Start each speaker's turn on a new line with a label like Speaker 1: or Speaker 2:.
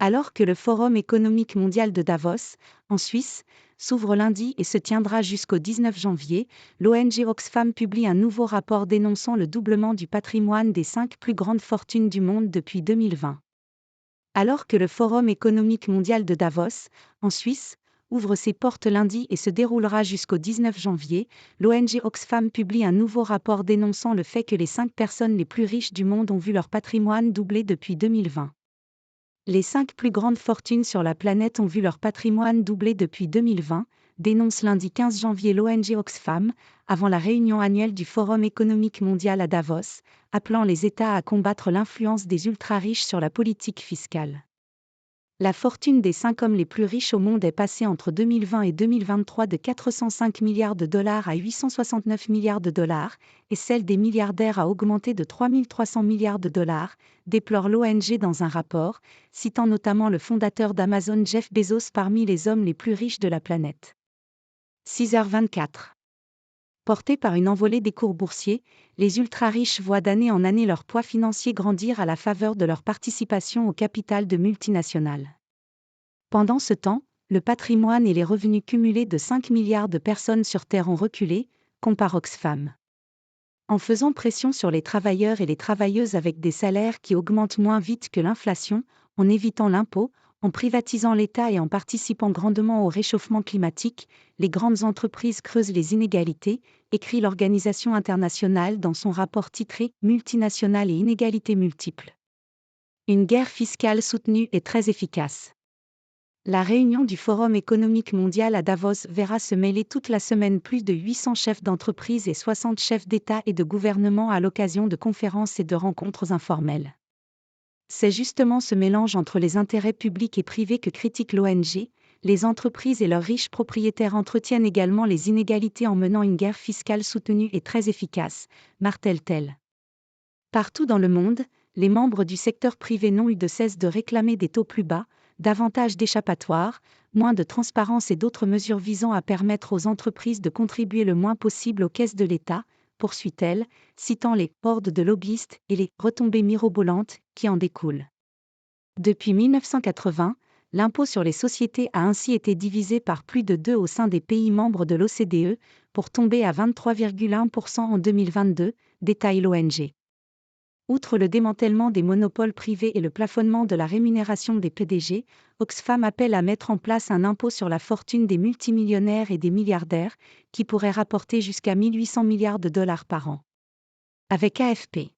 Speaker 1: Alors que le Forum économique mondial de Davos, en Suisse, s'ouvre lundi et se tiendra jusqu'au 19 janvier, l'ONG Oxfam publie un nouveau rapport dénonçant le doublement du patrimoine des 5 plus grandes fortunes du monde depuis 2020. Alors que le Forum économique mondial de Davos, en Suisse, ouvre ses portes lundi et se déroulera jusqu'au 19 janvier, l'ONG Oxfam publie un nouveau rapport dénonçant le fait que les 5 personnes les plus riches du monde ont vu leur patrimoine doubler depuis 2020. Les 5 plus grandes fortunes sur la planète ont vu leur patrimoine doubler depuis 2020, dénonce lundi 15 janvier l'ONG Oxfam, avant la réunion annuelle du Forum économique mondial à Davos, appelant les États à combattre l'influence des ultra-riches sur la politique fiscale. La fortune des 5 hommes les plus riches au monde est passée entre 2020 et 2023 de 405 milliards de dollars à 869 milliards de dollars, et celle des milliardaires a augmenté de 3 300 milliards de dollars, déplore l'ONG dans un rapport, citant notamment le fondateur d'Amazon Jeff Bezos parmi les hommes les plus riches de la planète. 6h24. Portés par une envolée des cours boursiers, les ultra-riches voient d'année en année leur poids financier grandir à la faveur de leur participation au capital de multinationales. Pendant ce temps, le patrimoine et les revenus cumulés de 5 milliards de personnes sur Terre ont reculé, compare Oxfam. En faisant pression sur les travailleurs et les travailleuses avec des salaires qui augmentent moins vite que l'inflation, en évitant l'impôt, en privatisant l'État et en participant grandement au réchauffement climatique, les grandes entreprises creusent les inégalités, écrit l'Organisation internationale dans son rapport titré « Multinationales et inégalités multiples ». Une guerre fiscale soutenue est très efficace. La réunion du Forum économique mondial à Davos verra se mêler toute la semaine plus de 800 chefs d'entreprise et 60 chefs d'État et de gouvernement à l'occasion de conférences et de rencontres informelles. C'est justement ce mélange entre les intérêts publics et privés que critique l'ONG. Les entreprises et leurs riches propriétaires entretiennent également les inégalités en menant une guerre fiscale soutenue et très efficace, martèle-t-elle. Partout dans le monde, les membres du secteur privé n'ont eu de cesse de réclamer des taux plus bas, davantage d'échappatoires, moins de transparence et d'autres mesures visant à permettre aux entreprises de contribuer le moins possible aux caisses de l'État, poursuit-elle, citant les « hordes de lobbyistes » et les « retombées mirobolantes » qui en découlent. Depuis 1980, l'impôt sur les sociétés a ainsi été divisé par plus de 2 au sein des pays membres de l'OCDE, pour tomber à 23,1% en 2022, détaille l'ONG. Outre le démantèlement des monopoles privés et le plafonnement de la rémunération des PDG, Oxfam appelle à mettre en place un impôt sur la fortune des multimillionnaires et des milliardaires, qui pourrait rapporter jusqu'à 1 800 milliards de dollars par an. Avec AFP.